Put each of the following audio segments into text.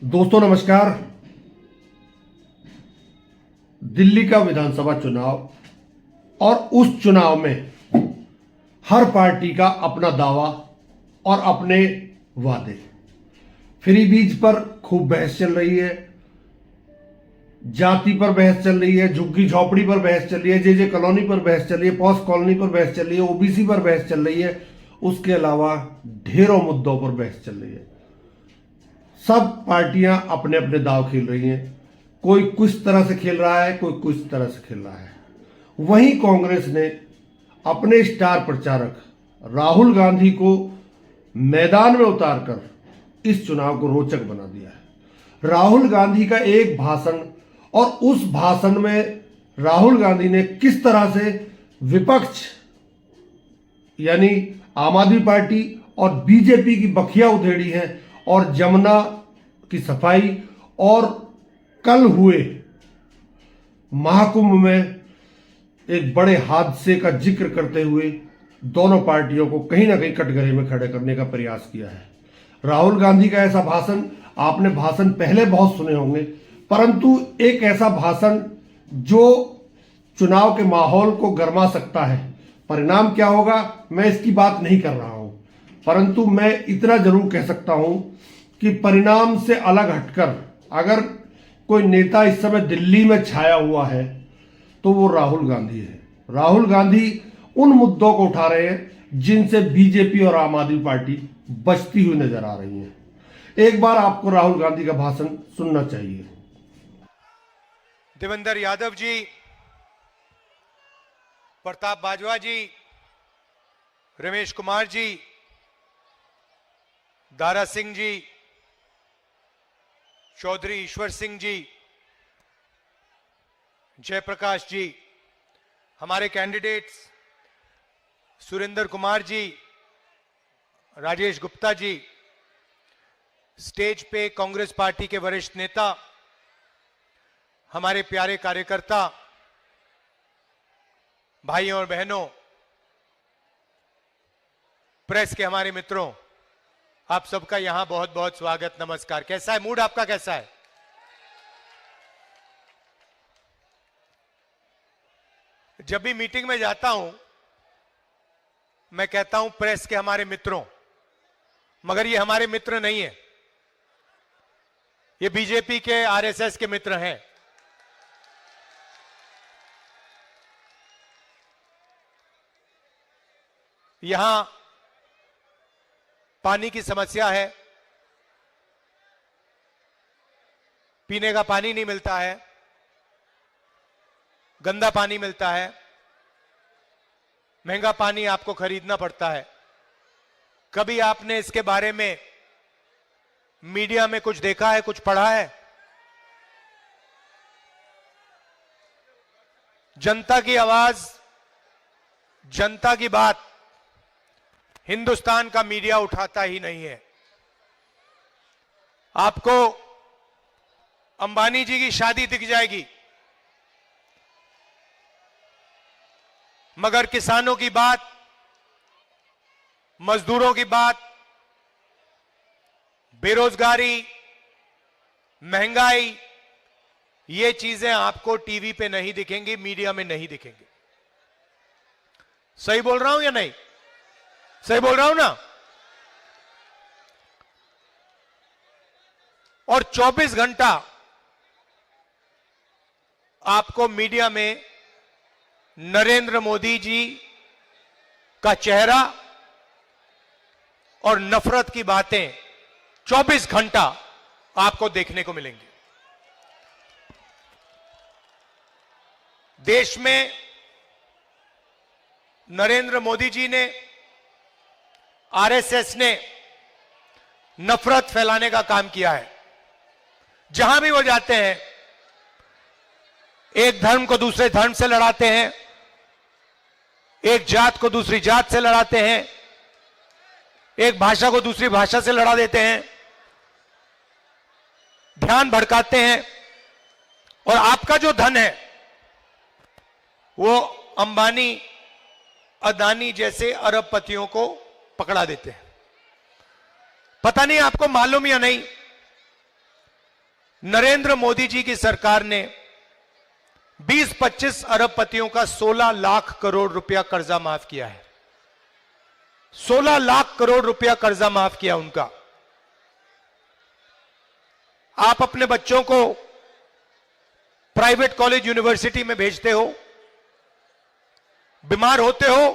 दोस्तों नमस्कार। दिल्ली का विधानसभा चुनाव और उस चुनाव में हर पार्टी का अपना दावा और अपने वादे। फ्री बीज पर खूब बहस चल रही है, जाति पर बहस चल रही है, झुग्गी झोपड़ी पर बहस चल रही है, जे कॉलोनी पर बहस चल रही है, पॉस कॉलोनी पर बहस चल रही है, ओबीसी पर बहस चल रही है। उसके अलावा ढेरों मुद्दों पर बहस चल रही है। सब पार्टियां अपने अपने दाव खेल रही हैं। कोई कुछ तरह से खेल रहा है, कोई कुछ तरह से खेल रहा है। वहीं कांग्रेस ने अपने स्टार प्रचारक राहुल गांधी को मैदान में उतारकर इस चुनाव को रोचक बना दिया है। राहुल गांधी का एक भाषण और उस भाषण में राहुल गांधी ने किस तरह से विपक्ष यानी आम आदमी पार्टी और बीजेपी की बखिया उधेड़ी है और जमुना की सफाई और कल हुए महाकुंभ में एक बड़े हादसे का जिक्र करते हुए दोनों पार्टियों को कहीं ना कहीं कटघरे में खड़े करने का प्रयास किया है। राहुल गांधी का ऐसा भाषण, आपने भाषण पहले बहुत सुने होंगे, परंतु एक ऐसा भाषण जो चुनाव के माहौल को गरमा सकता है। परिणाम क्या होगा मैं इसकी बात नहीं कर रहा हूं, परंतु मैं इतना जरूर कह सकता हूं कि परिणाम से अलग हटकर अगर कोई नेता इस समय दिल्ली में छाया हुआ है तो वो राहुल गांधी है। राहुल गांधी उन मुद्दों को उठा रहे हैं जिनसे बीजेपी और आम आदमी पार्टी बचती हुई नजर आ रही है। एक बार आपको राहुल गांधी का भाषण सुनना चाहिए। देवेंद्र यादव जी, प्रताप बाजवा जी, रमेश कुमार जी, दारा सिंह जी, चौधरी ईश्वर सिंह जी, जयप्रकाश जी, हमारे कैंडिडेट्स सुरेंद्र कुमार जी, राजेश गुप्ता जी, स्टेज पे कांग्रेस पार्टी के वरिष्ठ नेता, हमारे प्यारे कार्यकर्ता, भाइयों और बहनों, प्रेस के हमारे मित्रों, आप सबका यहां बहुत बहुत स्वागत, नमस्कार। कैसा है मूड आपका, कैसा है? जब भी मीटिंग में जाता हूं मैं कहता हूं प्रेस के हमारे मित्रों, मगर ये हमारे मित्र नहीं है, ये बीजेपी के आरएसएस के मित्र हैं। यहां पानी की समस्या है, पीने का पानी नहीं मिलता है, गंदा पानी मिलता है, महंगा पानी आपको खरीदना पड़ता है। कभी आपने इसके बारे में मीडिया में कुछ देखा है, कुछ पढ़ा है? जनता की आवाज, जनता की बात हिंदुस्तान का मीडिया उठाता ही नहीं है। आपको अंबानी जी की शादी दिख जाएगी, मगर किसानों की बात, मजदूरों की बात, बेरोजगारी, महंगाई, ये चीजें आपको टीवी पे नहीं दिखेंगी, मीडिया में नहीं दिखेंगी। सही बोल रहा हूं या नहीं? सही बोल रहा हूं ना? और 24 घंटा आपको मीडिया में नरेंद्र मोदी जी का चेहरा और नफरत की बातें 24 घंटा आपको देखने को मिलेंगी। देश में नरेंद्र मोदी जी ने, आरएसएस ने नफरत फैलाने का काम किया है। जहां भी वो जाते हैं, एक धर्म को दूसरे धर्म से लड़ाते हैं, एक जात को दूसरी जात से लड़ाते हैं, एक भाषा को दूसरी भाषा से लड़ा देते हैं, ध्यान भड़काते हैं, और आपका जो धन है वो अंबानी, अदानी जैसे अरबपतियों को पकड़ा देते हैं। पता नहीं आपको मालूम या नहीं, नरेंद्र मोदी जी की सरकार ने 20-25 अरबपतियों का 16 लाख करोड़ रुपया कर्जा माफ किया है। 16 लाख करोड़ रुपया कर्जा माफ किया उनका। आप अपने बच्चों को प्राइवेट कॉलेज यूनिवर्सिटी में भेजते हो, बीमार होते हो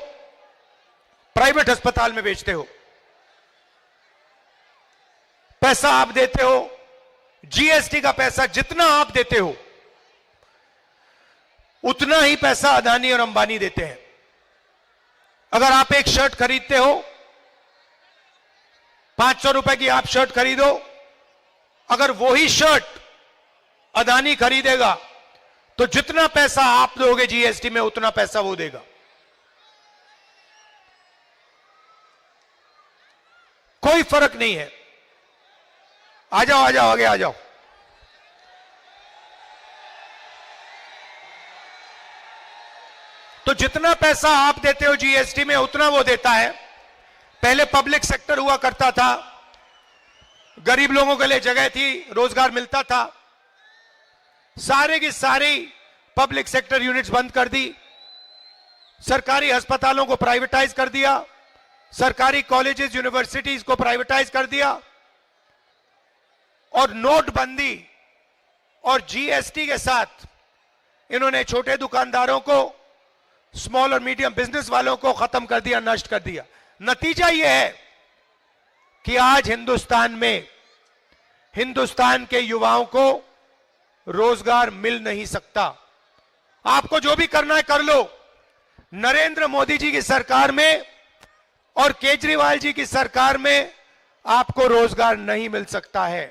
प्राइवेट अस्पताल में भेजते हो, पैसा आप देते हो, जीएसटी का पैसा जितना आप देते हो उतना ही पैसा अदानी और अंबानी देते हैं। अगर आप एक शर्ट खरीदते हो, 500 रुपए की आप शर्ट खरीदो, अगर वही शर्ट अदानी खरीदेगा तो जितना पैसा आप दोगे जीएसटी में उतना पैसा वो देगा। कोई फर्क नहीं है। आ जाओ आगे आ जाओ। तो जितना पैसा आप देते हो जीएसटी में उतना वो देता है। पहले पब्लिक सेक्टर हुआ करता था, गरीब लोगों के लिए जगह थी, रोजगार मिलता था। सारे की सारी पब्लिक सेक्टर यूनिट्स बंद कर दी, सरकारी अस्पतालों को प्राइवेटाइज कर दिया, सरकारी कॉलेजेस यूनिवर्सिटीज को प्राइवेटाइज कर दिया, और नोटबंदी और जीएसटी के साथ इन्होंने छोटे दुकानदारों को, स्मॉल और मीडियम बिजनेस वालों को खत्म कर दिया, नष्ट कर दिया। नतीजा यह है कि आज हिंदुस्तान में हिंदुस्तान के युवाओं को रोजगार मिल नहीं सकता। आपको जो भी करना है कर लो। नरेंद्र मोदी जी की सरकार में और केजरीवाल जी की सरकार में आपको रोजगार नहीं मिल सकता है।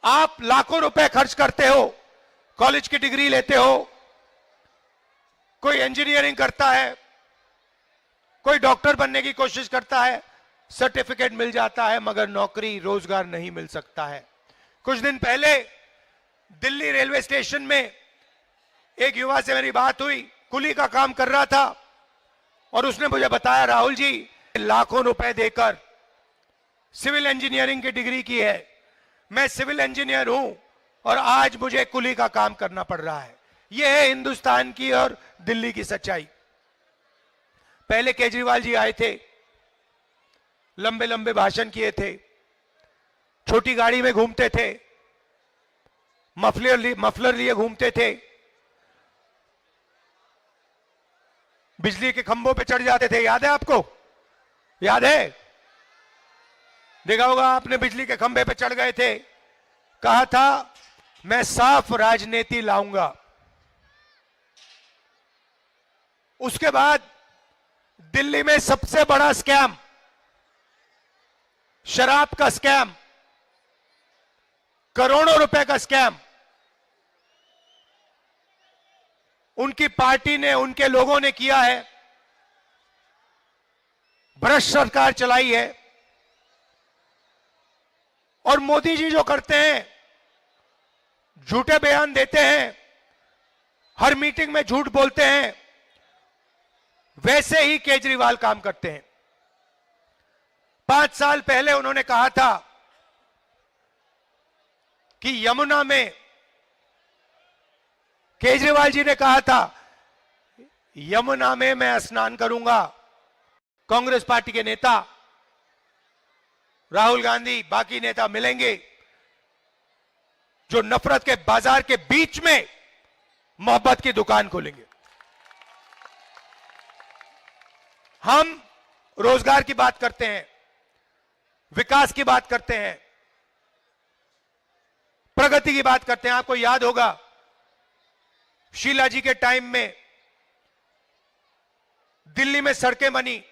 आप लाखों रुपए खर्च करते हो, कॉलेज की डिग्री लेते हो, कोई इंजीनियरिंग करता है, कोई डॉक्टर बनने की कोशिश करता है, सर्टिफिकेट मिल जाता है, मगर नौकरी रोजगार नहीं मिल सकता है। कुछ दिन पहले दिल्ली रेलवे स्टेशन में एक युवा से मेरी बात हुई, कुली का काम कर रहा था, और उसने मुझे बताया, राहुल जी लाखों रुपए देकर सिविल इंजीनियरिंग की डिग्री की है, मैं सिविल इंजीनियर हूं और आज मुझे कुली का काम करना पड़ रहा है। यह है हिंदुस्तान की और दिल्ली की सच्चाई। पहले केजरीवाल जी आए थे, लंबे लंबे भाषण किए थे, छोटी गाड़ी में घूमते थे, मफलर लिए घूमते थे, बिजली के खंभों पे चढ़ जाते थे। याद है आपको? याद है? देखा होगा आपने, बिजली के खंभे पे चढ़ गए थे, कहा था मैं साफ राजनीति लाऊंगा। उसके बाद दिल्ली में सबसे बड़ा स्कैम, शराब का स्कैम, करोड़ों रुपए का स्कैम, उनकी पार्टी ने, उनके लोगों ने किया है। भ्रष्ट सरकार चलाई है। और मोदी जी जो करते हैं, झूठे बयान देते हैं, हर मीटिंग में झूठ बोलते हैं, वैसे ही केजरीवाल काम करते हैं। 5 साल पहले उन्होंने कहा था कि यमुना में, केजरीवाल जी ने कहा था यमुना में मैं स्नान करूंगा। कांग्रेस पार्टी के नेता, राहुल गांधी, बाकी नेता मिलेंगे जो नफरत के बाजार के बीच में मोहब्बत की दुकान खोलेंगे। हम रोजगार की बात करते हैं, विकास की बात करते हैं, प्रगति की बात करते हैं। आपको याद होगा शीला जी के टाइम में दिल्ली में सड़कें बनी,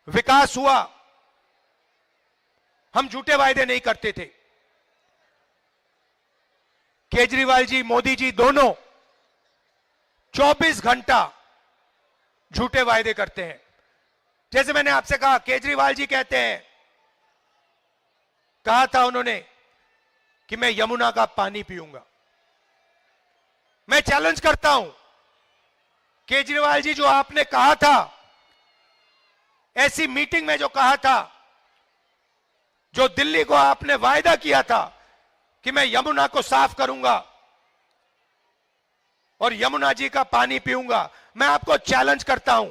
विकास हुआ। हम झूठे वायदे नहीं करते थे। केजरीवाल जी, मोदी जी दोनों 24 घंटा झूठे वायदे करते हैं। जैसे मैंने आपसे कहा, केजरीवाल जी कहते हैं, कहा था उन्होंने कि मैं यमुना का पानी पीऊंगा। मैं चैलेंज करता हूं, केजरीवाल जी जो आपने कहा था, ऐसी मीटिंग में जो कहा था, जो दिल्ली को आपने वायदा किया था कि मैं यमुना को साफ करूंगा और यमुना जी का पानी पीऊंगा, मैं आपको चैलेंज करता हूं,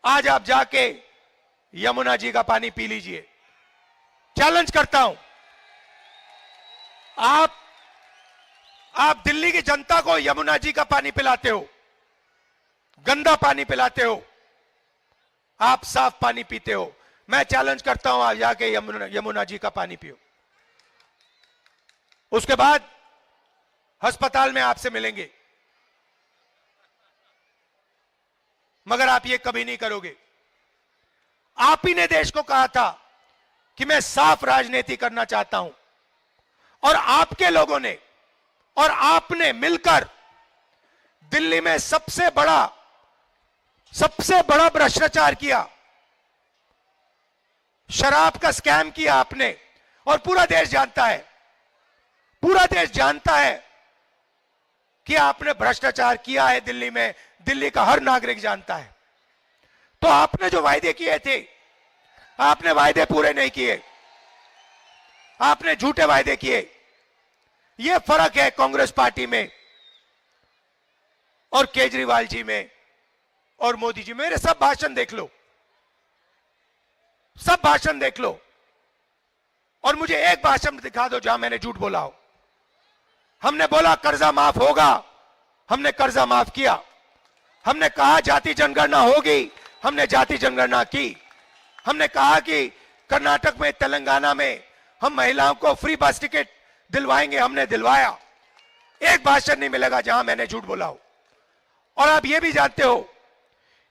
आज आप जाके यमुना जी का पानी पी लीजिए। चैलेंज करता हूं। आप दिल्ली की जनता को यमुना जी का पानी पिलाते हो, गंदा पानी पिलाते हो, आप साफ पानी पीते हो। मैं चैलेंज करता हूं, आप जाके यमुना जी का पानी पियो। उसके बाद अस्पताल में आपसे मिलेंगे, मगर आप ये कभी नहीं करोगे। आप ही ने देश को कहा था कि मैं साफ राजनीति करना चाहता हूं, और आपके लोगों ने और आपने मिलकर दिल्ली में सबसे बड़ा भ्रष्टाचार किया, शराब का स्कैम किया आपने, और पूरा देश जानता है, पूरा देश जानता है कि आपने भ्रष्टाचार किया है दिल्ली में। दिल्ली का हर नागरिक जानता है। तो आपने जो वायदे किए थे, आपने वायदे पूरे नहीं किए, आपने झूठे वायदे किए। यह फर्क है कांग्रेस पार्टी में और केजरीवाल जी में और मोदी जी। मेरे सब भाषण देख लो, सब भाषण देख लो, और मुझे एक भाषण दिखा दो जहां मैंने झूठ बोला हो। हमने बोला कर्जा माफ होगा, हमने कर्जा माफ किया। हमने कहा जाति जनगणना होगी, हमने जाति जनगणना की। हमने कहा कि कर्नाटक में, तेलंगाना में हम महिलाओं को फ्री बस टिकट दिलवाएंगे, हमने दिलवाया। एक भाषण नहीं मिलेगा जहां मैंने झूठ बोला हो। और आप ये भी जानते हो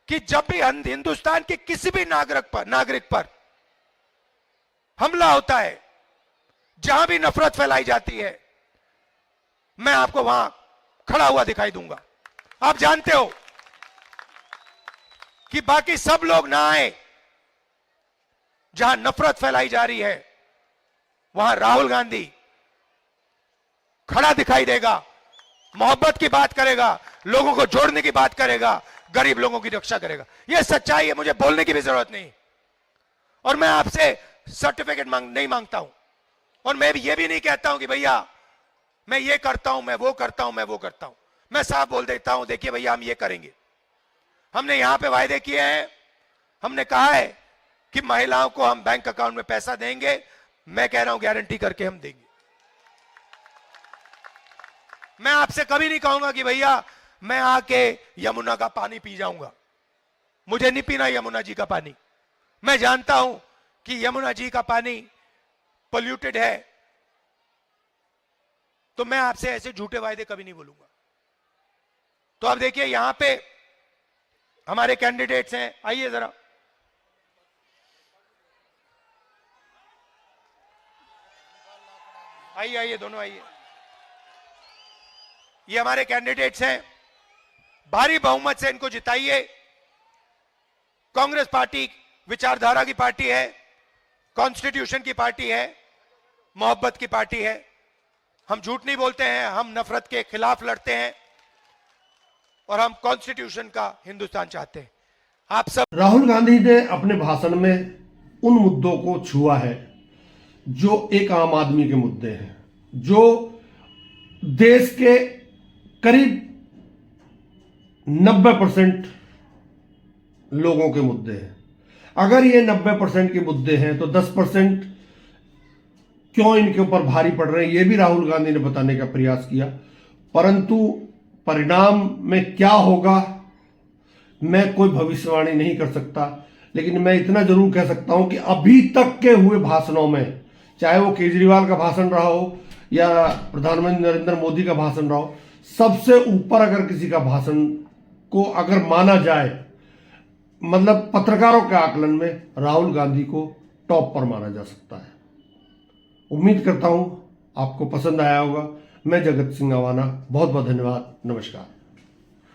कि जब भी हिंदुस्तान के किसी भी नागरिक पर हमला होता है, जहां भी नफरत फैलाई जाती है, मैं आपको वहां खड़ा हुआ दिखाई दूंगा। आप जानते हो कि बाकी सब लोग ना आए, जहां नफरत फैलाई जा रही है वहां राहुल गांधी खड़ा दिखाई देगा, मोहब्बत की बात करेगा, लोगों को जोड़ने की बात करेगा, गरीब लोगों की रक्षा करेगा। यह सच्चाई है, मुझे बोलने की भी जरूरत नहीं। और मैं आपसे सर्टिफिकेट नहीं मांगता हूं, और मैं ये भी नहीं कहता हूं कि भैया मैं ये करता हूं, मैं वो करता हूं, मैं वो करता हूं। मैं साफ बोल देता हूं, देखिए भैया हम ये करेंगे। हमने यहां पे वायदे किए हैं, हमने कहा है कि महिलाओं को हम बैंक अकाउंट में पैसा देंगे। मैं कह रहा हूं गारंटी करके हम देंगे। मैं आपसे कभी नहीं कहूंगा कि भैया मैं आके यमुना का पानी पी जाऊंगा, मुझे नहीं पीना यमुना जी का पानी। मैं जानता हूं कि यमुना जी का पानी पोल्यूटेड है, तो मैं आपसे ऐसे झूठे वायदे कभी नहीं बोलूंगा। तो अब देखिए यहां पे हमारे कैंडिडेट्स हैं, आइए जरा। आइए दोनों आइए। ये हमारे कैंडिडेट्स हैं, भारी बहुमत से इनको जिताइए। कांग्रेस पार्टी विचारधारा की पार्टी है, कॉन्स्टिट्यूशन की पार्टी है, मोहब्बत की पार्टी है। हम झूठ नहीं बोलते हैं, हम नफरत के खिलाफ लड़ते हैं, और हम कॉन्स्टिट्यूशन का हिंदुस्तान चाहते हैं। आप सब। राहुल गांधी ने अपने भाषण में उन मुद्दों को छुआ है जो एक आम आदमी के मुद्दे हैं, जो देश के करीब 90% लोगों के मुद्दे हैं। अगर ये 90% के मुद्दे हैं तो 10% क्यों इनके ऊपर भारी पड़ रहे हैं, ये भी राहुल गांधी ने बताने का प्रयास किया। परंतु परिणाम में क्या होगा मैं कोई भविष्यवाणी नहीं कर सकता, लेकिन मैं इतना जरूर कह सकता हूं कि अभी तक के हुए भाषणों में, चाहे वो केजरीवाल का भाषण रहा हो या प्रधानमंत्री नरेंद्र मोदी का भाषण रहा हो, सबसे ऊपर अगर किसी का भाषण को अगर माना जाए, मतलब पत्रकारों के आकलन में राहुल गांधी को टॉप पर माना जा सकता है। उम्मीद करता हूं आपको पसंद आया होगा। मैं जगत सिंह अवाना, बहुत बहुत धन्यवाद, नमस्कार।